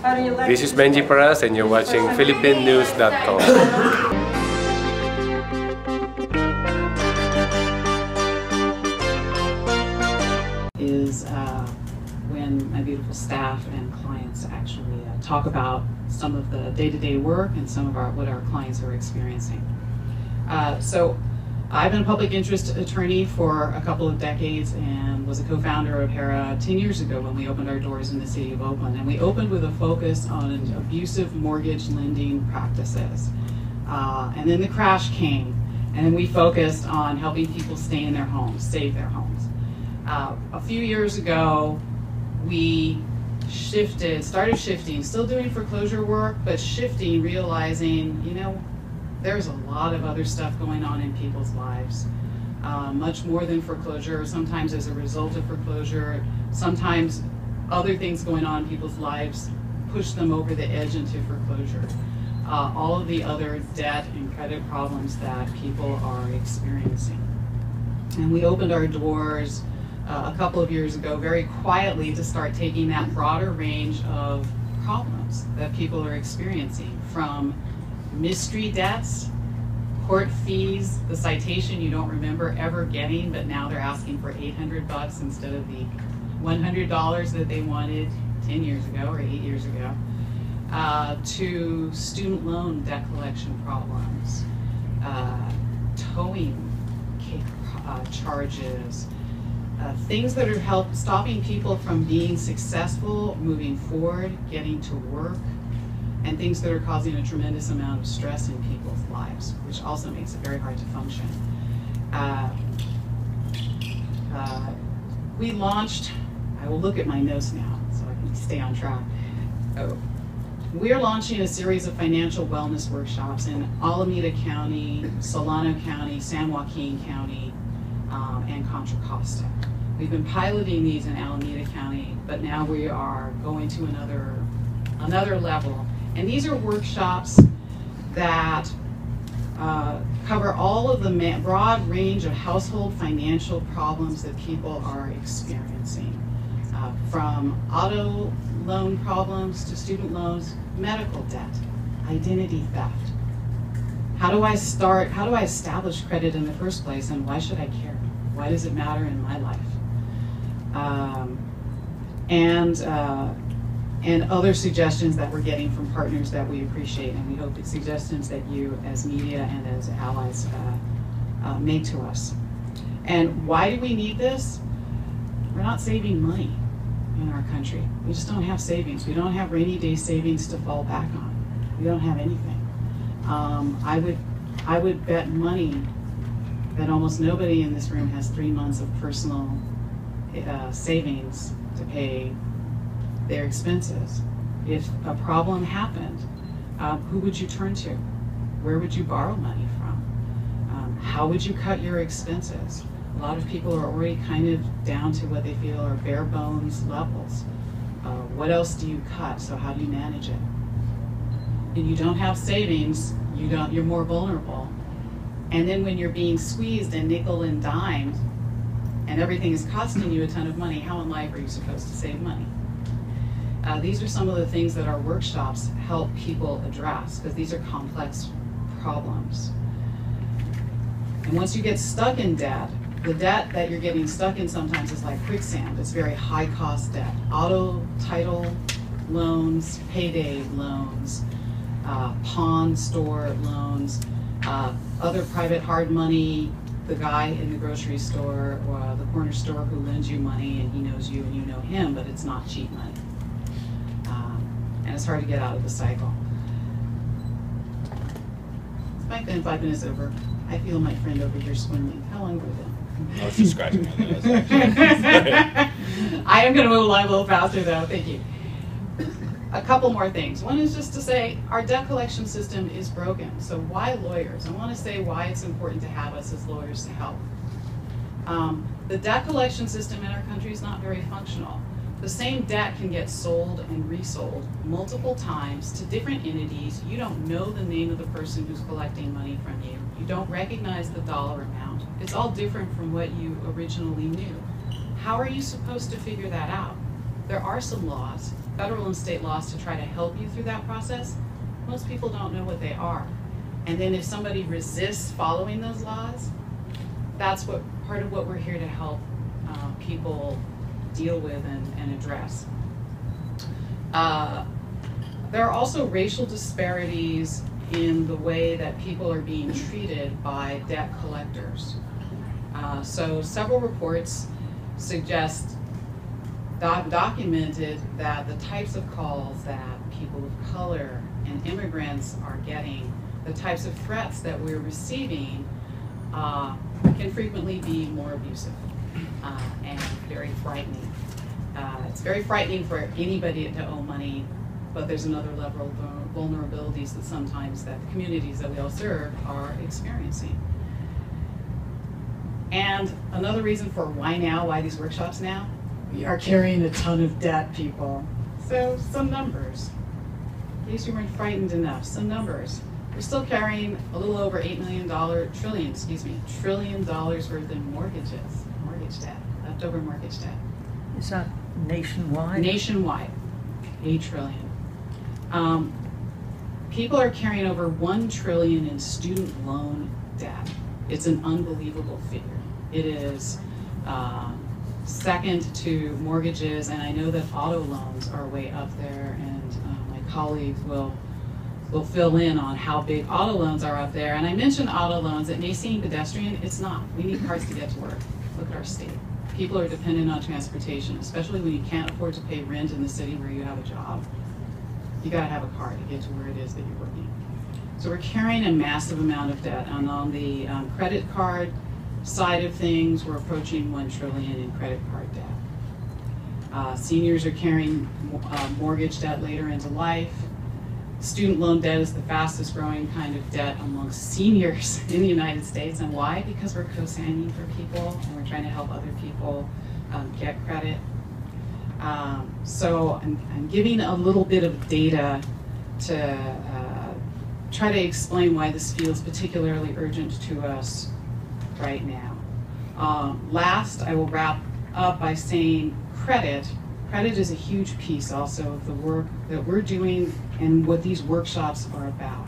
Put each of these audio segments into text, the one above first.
This is Benji Paras and you're watching PhilippineNews.com. Is when my beautiful staff and clients actually talk about some of the day-to-day work and some of what our clients are experiencing. So I've been a public interest attorney for a couple of decades and was a co-founder of HERA 10 years ago when we opened our doors in the city of Oakland. And we opened with a focus on abusive mortgage lending practices. And then the crash came, and then we focused on helping people stay in their homes, save their homes. A few years ago, we started shifting, still doing foreclosure work, but shifting, realizing, you know, there's a lot of other stuff going on in people's lives, much more than foreclosure, sometimes as a result of foreclosure, sometimes other things going on in people's lives push them over the edge into foreclosure. All of the other debt and credit problems that people are experiencing. And we opened our doors a couple of years ago very quietly to start taking that broader range of problems that people are experiencing, from mystery debts, court fees, the citation you don't remember ever getting, but now they're asking for $800 instead of the $100 that they wanted 10 years ago or 8 years ago, to student loan debt collection problems, towing charges, things that are stopping people from being successful, moving forward, getting to work, and things that are causing a tremendous amount of stress in people's lives, which also makes it very hard to function. We launched, I will look at my notes now so I can stay on track. We're launching a series of financial wellness workshops in Alameda County, Solano County, San Joaquin County, and Contra Costa. We've been piloting these in Alameda County, but now we are going to another level. And these are workshops that cover all of the broad range of household financial problems that people are experiencing, from auto loan problems to student loans, medical debt, identity theft. How do I establish credit in the first place, and why should I care? Why does it matter in my life? And other suggestions that we're getting from partners that we appreciate, and we hope it's suggestions that you as media and as allies make to us. And why do we need this? We're not saving money in our country. We just don't have savings. We don't have rainy day savings to fall back on. We don't have anything. I would bet money that almost nobody in this room has 3 months of personal savings to pay their expenses. If a problem happened, who would you turn to? Where would you borrow money from? How would you cut your expenses? A lot of people are already kind of down to what they feel are bare bones levels. What else do you cut? So how do you manage it? If you don't have savings, you're more vulnerable. And then when you're being squeezed and nickel and dimed, and everything is costing you a ton of money, how in life are you supposed to save money? These are some of the things that our workshops help people address, because these are complex problems. And once you get stuck in debt, the debt that you're getting stuck in sometimes is like quicksand. It's very high cost debt. Auto, title loans, payday loans, pawn store loans, other private hard money, the guy in the grocery store or the corner store who lends you money and he knows you and you know him, but it's not cheap money. And it's hard to get out of the cycle. It's my 5 minutes over. I feel my friend over here swimming. How long have we been? I was just scratching my nose. I am going to move along a little faster though, thank you. A couple more things. One is just to say our debt collection system is broken. So why lawyers? I want to say why it's important to have us as lawyers to help. The debt collection system in our country is not very functional. The same debt can get sold and resold multiple times to different entities. You don't know the name of the person who's collecting money from you. You don't recognize the dollar amount. It's all different from what you originally knew. How are you supposed to figure that out? There are some laws. federal and state laws to try to help you through that process, most people don't know what they are. And then if somebody resists following those laws, that's what part of what we're here to help people deal with and address. There are also racial disparities in the way that people are being treated by debt collectors. So several reports suggest, documented that the types of calls that people of color and immigrants are getting, the types of threats that we're receiving can frequently be more abusive and very frightening. It's very frightening for anybody to owe money, but there's another level of vulnerabilities that sometimes that the communities that we all serve are experiencing. And another reason for why these workshops now, we are carrying a ton of debt, people. So some numbers, in case you weren't frightened enough, some numbers. We're still carrying a little over $8 trillion worth in mortgage debt, leftover mortgage debt. Is that nationwide? Nationwide, $8 trillion. People are carrying over $1 trillion in student loan debt. It's an unbelievable figure. It is second to mortgages, and I know that auto loans are way up there, and my colleagues will fill in on how big auto loans are up there. And I mentioned auto loans. It may seem pedestrian. It's not. We need cars to get to work. Look at our state. People are dependent on transportation, especially when you can't afford to pay rent in the city where you have a job. You got to have a car to get to where it is that you're working. So we're carrying a massive amount of debt. And on the credit card side of things, we're approaching $1 trillion in credit card debt. Seniors are carrying mortgage debt later into life. Student loan debt is the fastest growing kind of debt amongst seniors in the United States. And why? Because we're co-signing for people and we're trying to help other people get credit. So I'm giving a little bit of data to try to explain why this feels particularly urgent to us right now. Last, I will wrap up by saying credit. Credit is a huge piece also of the work that we're doing and what these workshops are about.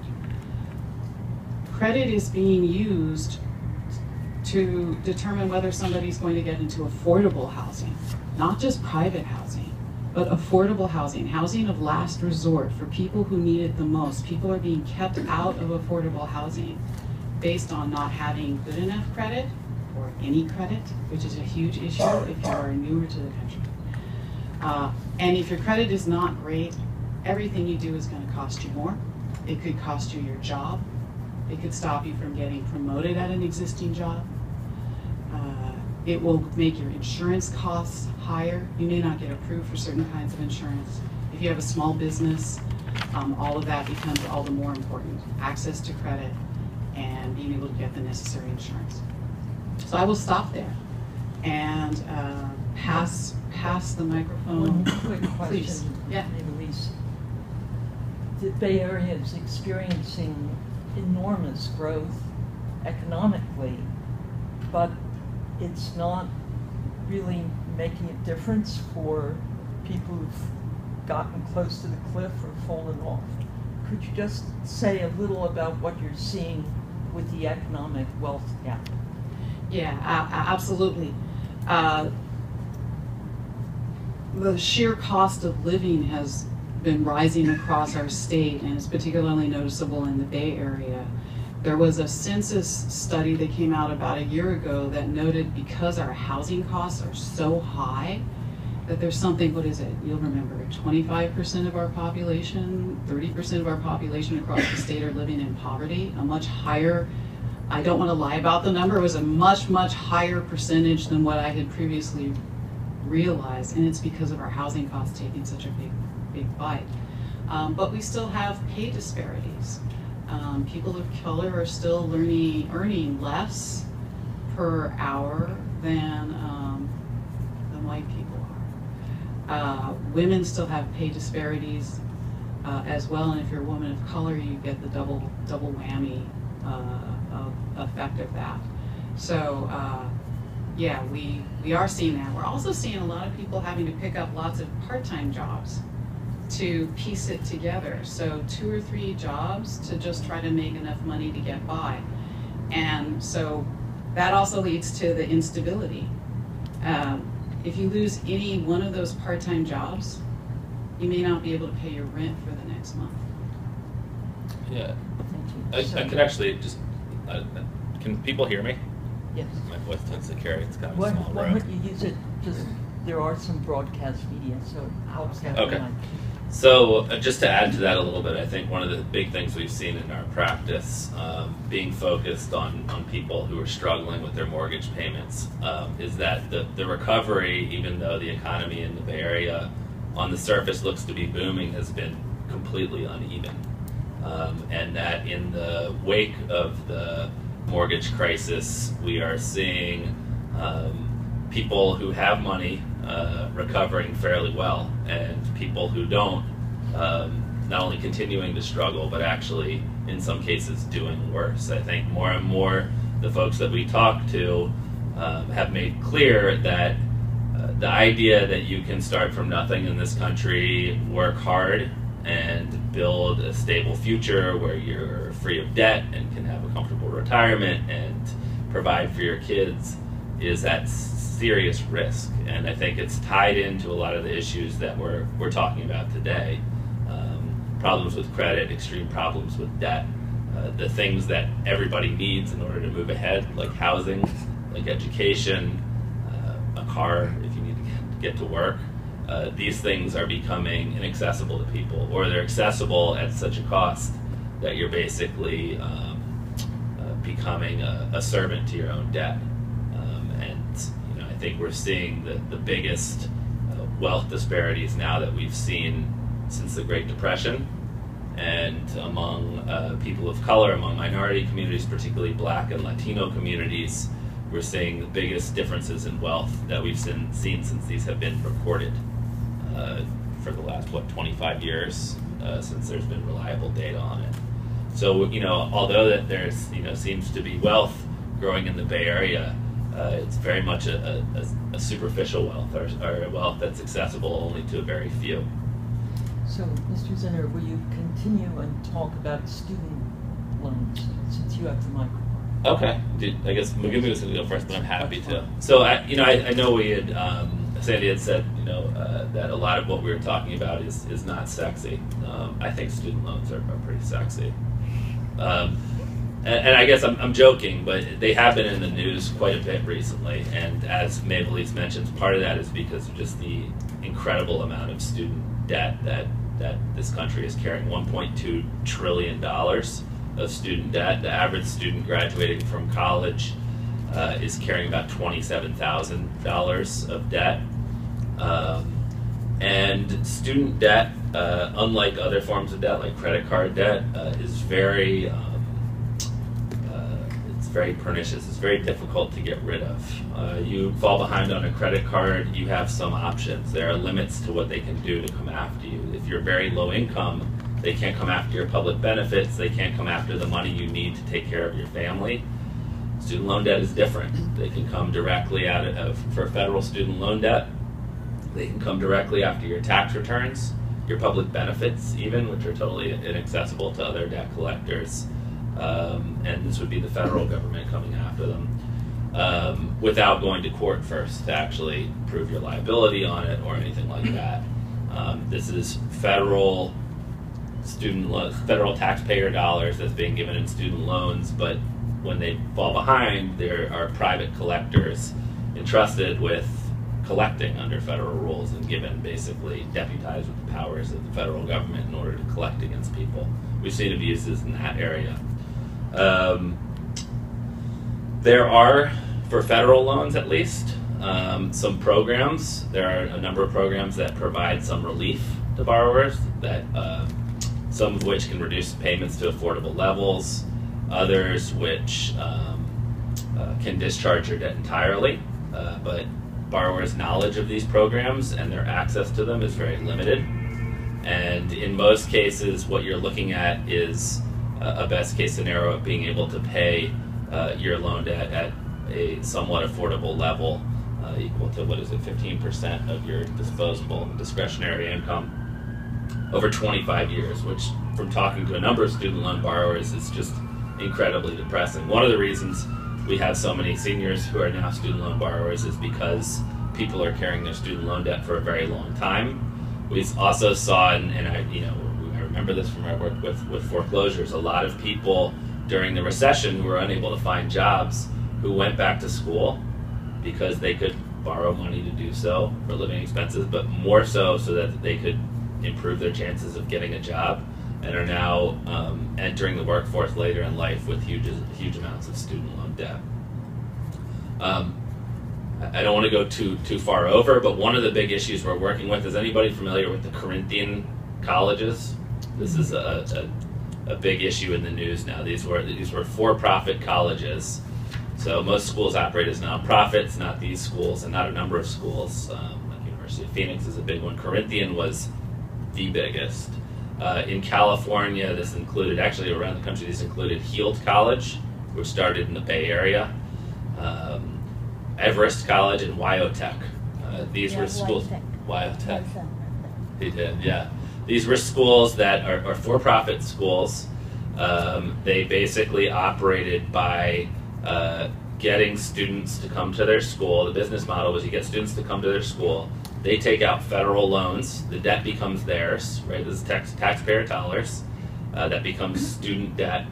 Credit is being used to determine whether somebody's going to get into affordable housing, not just private housing, but affordable housing, housing of last resort for people who need it the most. People are being kept out of affordable housing based on not having good enough credit or any credit, which is a huge issue if you are newer to the country. And if your credit is not great, everything you do is going to cost you more. It could cost you your job. It could stop you from getting promoted at an existing job. It will make your insurance costs higher. You may not get approved for certain kinds of insurance. If you have a small business, all of that becomes all the more important. Access to credit and being able to get the necessary insurance. So I will stop there and pass the microphone. One quick question, Please. Yeah. Elise. The Bay Area is experiencing enormous growth economically, but it's not really making a difference for people who've gotten close to the cliff or fallen off. Could you just say a little about what you're seeing with the economic wealth gap? Yeah, absolutely. The sheer cost of living has been rising across our state, and it's particularly noticeable in the Bay Area. There was a census study that came out about a year ago that noted because our housing costs are so high that there's something, what is it? You'll remember, 25% of our population, 30% of our population across the state are living in poverty, a much higher, I don't want to lie about the number, it was a much, much higher percentage than what I had previously realized, and it's because of our housing costs taking such a big bite. But we still have pay disparities. People of color are still earning less per hour than white people are. Women still have pay disparities as well, and if you're a woman of color, you get the double whammy of effect of that. So yeah, we are seeing that. We're also seeing a lot of people having to pick up lots of part-time jobs to piece it together. So 2 or 3 jobs to just try to make enough money to get by. And so that also leads to the instability. If you lose any one of those part-time jobs, you may not be able to pay your rent for the next month. Yeah, I could actually just, can people hear me? Yes. My voice tends to carry, it's kind of Why a small don't room. you use it, just, there are some broadcast media, so it helps out. Okay. So just to add to that a little bit, I think one of the big things we've seen in our practice, being focused on people who are struggling with their mortgage payments, is that the recovery, even though the economy in the Bay Area on the surface looks to be booming, has been completely uneven. And that in the wake of the mortgage crisis, we are seeing people who have money recovering fairly well, and people who don't, not only continuing to struggle, but actually in some cases doing worse. I think more and more the folks that we talk to have made clear that the idea that you can start from nothing in this country, work hard, and build a stable future where you're free of debt and can have a comfortable retirement and provide for your kids is at serious risk. And I think it's tied into a lot of the issues that we're talking about today. Problems with credit, extreme problems with debt, the things that everybody needs in order to move ahead, like housing, like education, a car if you need to get to work. These things are becoming inaccessible to people, or they're accessible at such a cost that you're basically becoming a servant to your own debt. And I think we're seeing the biggest wealth disparities now that we've seen since the Great Depression, and among people of color, among minority communities, particularly Black and Latino communities, we're seeing the biggest differences in wealth that we've seen since these have been recorded for the last, 25 years since there's been reliable data on it. So, although that there's, seems to be wealth growing in the Bay Area, it's very much a superficial wealth, or a wealth that's accessible only to a very few. So, Mr. Zinner, will you continue and talk about student loans, since you have the microphone? Okay. I guess McGivney was going to go first, but I'm happy to. So, I know we had, Sandy had said, that a lot of what we were talking about is not sexy. I think student loans are pretty sexy. And I guess I'm joking, but they have been in the news quite a bit recently. And as Maybelline mentions, part of that is because of just the incredible amount of student debt that this country is carrying. $1.2 trillion of student debt. The average student graduating from college is carrying about $27,000 of debt. And student debt, unlike other forms of debt, like credit card debt, is very pernicious. It's very difficult to get rid of. You fall behind on a credit card, you have some options. There are limits to what they can do to come after you. If you're very low income, they can't come after your public benefits. They can't come after the money you need to take care of your family. Student loan debt is different. They can come directly out of, for federal student loan debt, they can come directly after your tax returns, your public benefits even, which are totally inaccessible to other debt collectors. And this would be the federal government coming after them without going to court first to actually prove your liability on it or anything like that. This is federal taxpayer dollars that's being given in student loans, but when they fall behind, there are private collectors entrusted with collecting under federal rules and given, basically deputized with the powers of the federal government in order to collect against people. We've seen abuses in that area. There are, for federal loans at least, some programs. There are a number of programs that provide some relief to borrowers, that some of which can reduce payments to affordable levels, others which can discharge your debt entirely, but borrowers' knowledge of these programs and their access to them is very limited. And in most cases, what you're looking at is a best case scenario of being able to pay your loan debt at a somewhat affordable level, equal to, 15% of your disposable discretionary income. over 25 years, which from talking to a number of student loan borrowers is just incredibly depressing. One of the reasons we have so many seniors who are now student loan borrowers is because people are carrying their student loan debt for a very long time. We also saw, and I remember this from our work with foreclosures, a lot of people during the recession who were unable to find jobs who went back to school because they could borrow money to do so for living expenses, but more so that they could improve their chances of getting a job, and are now entering the workforce later in life with huge amounts of student loan debt. I don't want to go too far over, but one of the big issues we're working with, is anybody familiar with the Corinthian colleges? This is a big issue in the news now. These were for-profit colleges. So most schools operate as nonprofits, not these schools, and not a number of schools. Like University of Phoenix is a big one. Corinthian was the biggest. In California, this included, actually around the country, this included Heald College, which started in the Bay Area, Everest College, and Wyotech. These were schools. Wyotech. They did, yeah. These were schools that are for-profit schools. They basically operated by getting students to come to their school. The business model was you get students to come to their school. They take out federal loans. The debt becomes theirs, right? This is taxpayer dollars. That becomes student debt.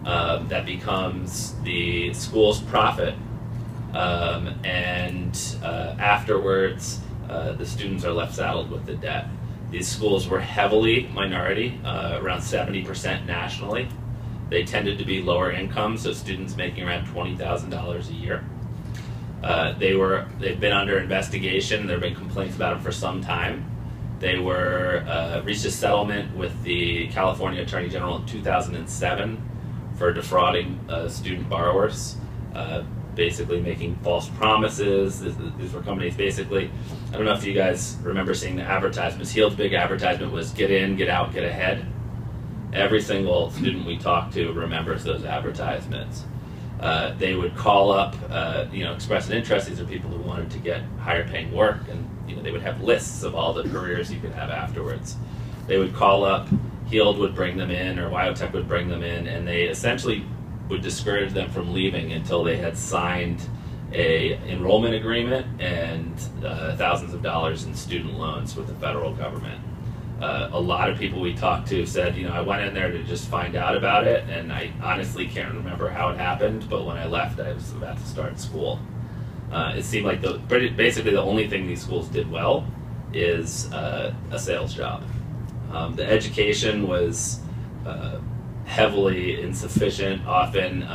That becomes the school's profit. Afterwards, the students are left saddled with the debt. These schools were heavily minority, around 70% nationally. They tended to be lower income, so students making around $20,000 a year. They've been under investigation. There have been complaints about them for some time. They reached a settlement with the California Attorney General in 2007 for defrauding student borrowers, basically making false promises. These were companies basically, I don't know if you guys remember seeing the advertisements. Heald's big advertisement was get in, get out, get ahead. Every single student we talk to remembers those advertisements. They would call up, express an interest. These are people who wanted to get higher paying work, and they would have lists of all the careers you could have afterwards. They would call up, Heald would bring them in, or Wyotech would bring them in, and they essentially would discourage them from leaving until they had signed a enrollment agreement and thousands of dollars in student loans with the federal government. A lot of people we talked to said, I went in there to just find out about it, and I honestly can't remember how it happened, but when I left, I was about to start school. It seemed like basically the only thing these schools did well is a sales job. The education was heavily insufficient. Often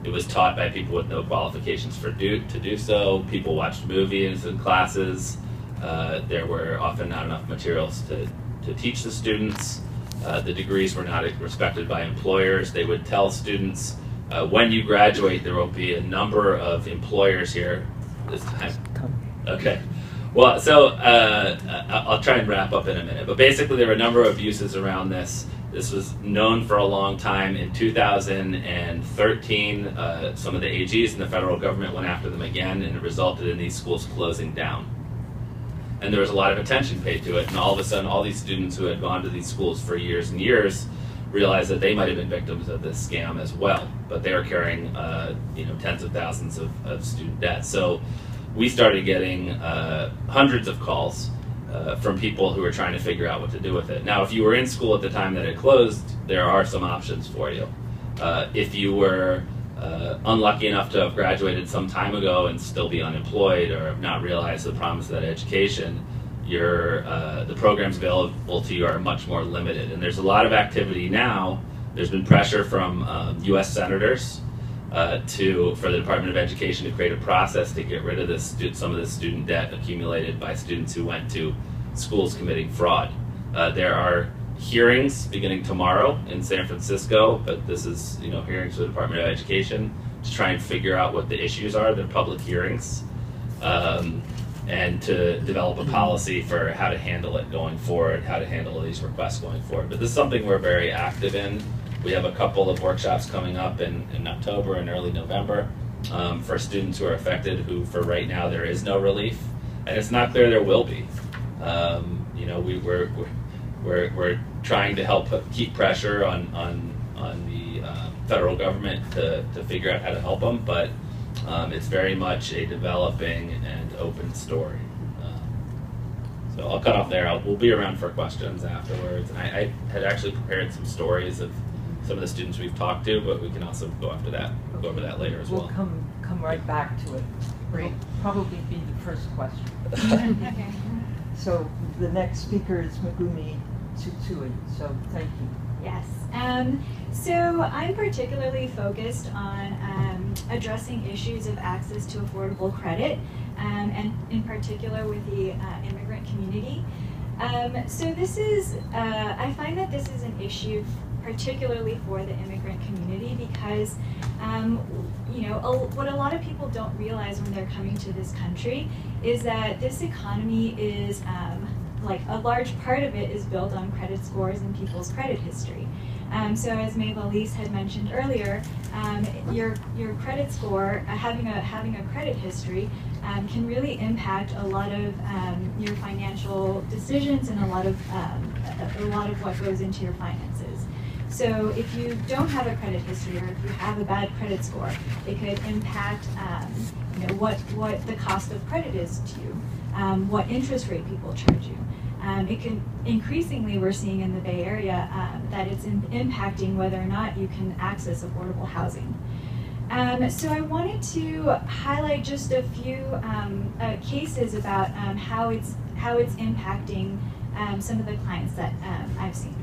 it was taught by people with no qualifications to do so. People watched movies in classes. There were often not enough materials to teach the students. The degrees were not respected by employers. They would tell students, when you graduate, there will be a number of employers here this time. Okay. Well, so I'll try and wrap up in a minute. But basically, there were a number of abuses around this. This was known for a long time. In 2013, some of the AGs and the federal government went after them again, and it resulted in these schools closing down. And there was a lot of attention paid to it, and all of a sudden, all these students who had gone to these schools for years and years realized that they might have been victims of this scam as well, but they were carrying tens of thousands of student debt. So we started getting hundreds of calls from people who were trying to figure out what to do with it. Now, if you were in school at the time that it closed, there are some options for you. If you were unlucky enough to have graduated some time ago and still be unemployed or have not realized the promise of that education, the programs available to you are much more limited. And there's a lot of activity now. There's been pressure from U.S. senators for the Department of Education to create a process to get rid of some of the student debt accumulated by students who went to schools committing fraud. There are hearings beginning tomorrow in San Francisco, but this is hearings for the Department of Education to try and figure out what the issues are. They're public hearings, and to develop a policy for how to handle it going forward, how to handle these requests going forward. But this is something we're very active in. We have a couple of workshops coming up in October and early November for students who are affected, who for right now there we're trying to help keep pressure on the federal government to figure out how to help them, but it's very much a developing and open story. So I'll cut off there. We'll be around for questions afterwards. And I had actually prepared some stories of some of the students we've talked to, but we can also go over that later as well. We'll come right back to it. Great. It'll probably be the first question. Okay. So the next speaker is Megumi Tsutsui. So thank you. Yes. So I'm particularly focused on addressing issues of access to affordable credit, and in particular with the immigrant community. So this is, I find that this is an issue particularly for the immigrant community because, you know, what a lot of people don't realize when they're coming to this country is that this economy is, like a large part of it is built on credit scores and people's credit history. So as Maeve-Elise had mentioned earlier, your credit score, having a credit history, can really impact a lot of your financial decisions and a lot of what goes into your finances. So if you don't have a credit history, or if you have a bad credit score, it could impact you know, what the cost of credit is to you, what interest rate people charge you. It can increasingly, we're seeing in the Bay Area that it's impacting whether or not you can access affordable housing. So I wanted to highlight just a few cases about how it's impacting some of the clients that I've seen.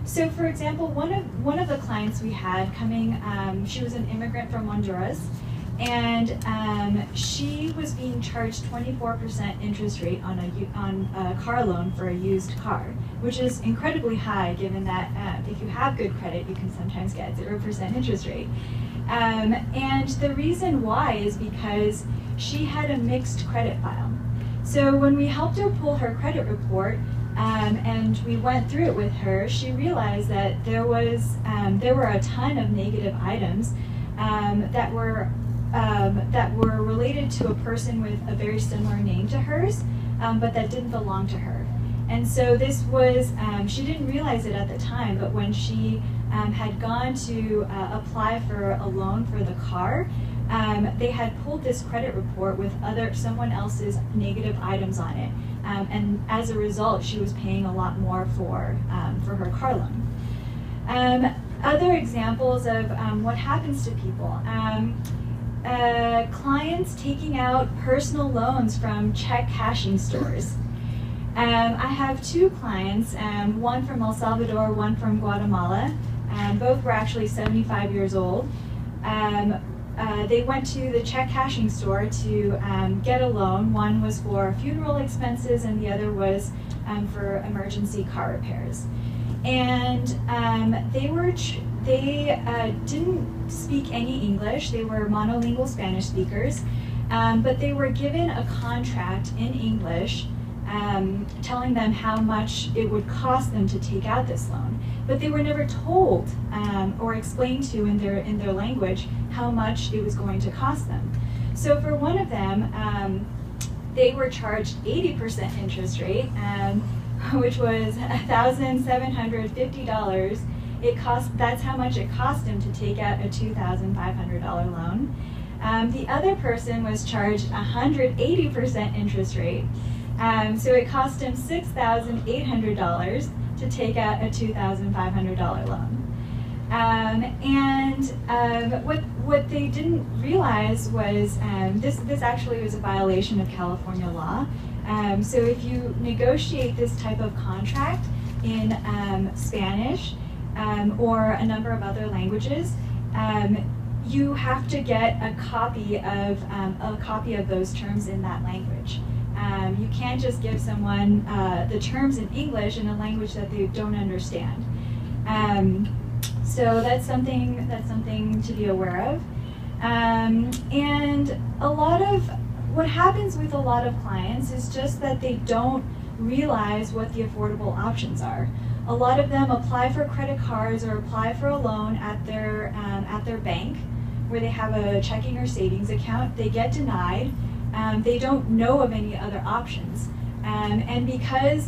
So for example, one of the clients we had coming, she was an immigrant from Honduras, and she was being charged 24% interest rate on a car loan for a used car, which is incredibly high given that if you have good credit, you can sometimes get 0% interest rate. And the reason why is because she had a mixed credit file. So when we helped her pull her credit report, and we went through it with her, she realized that there were a ton of negative items that were related to a person with a very similar name to hers, but that didn't belong to her. And so this was, she didn't realize it at the time, but when she had gone to apply for a loan for the car, they had pulled this credit report with someone else's negative items on it. And as a result, she was paying a lot more for her car loan. Other examples of what happens to people. Clients taking out personal loans from check cashing stores. I have two clients, one from El Salvador, one from Guatemala. Both were actually 75 years old. They went to the check cashing store to get a loan. One was for funeral expenses and the other was for emergency car repairs. And they didn't speak any English. They were monolingual Spanish speakers, but they were given a contract in English telling them how much it would cost them to take out this loan. But they were never told or explained to in their language how much it was going to cost them. So for one of them, they were charged 80% interest rate, which was $1,750. That's how much it cost him to take out a $2,500 loan. The other person was charged 180% interest rate. So it cost him $6,800 to take out a $2,500 loan. What they didn't realize was this actually was a violation of California law. So if you negotiate this type of contract in Spanish or a number of other languages, you have to get a copy of those terms in that language. You can't just give someone the terms in English in a language that they don't understand. So that's something to be aware of. And what happens with a lot of clients is just that they don't realize what the affordable options are. A lot of them apply for credit cards or apply for a loan at their bank where they have a checking or savings account. They get denied. They don't know of any other options. And because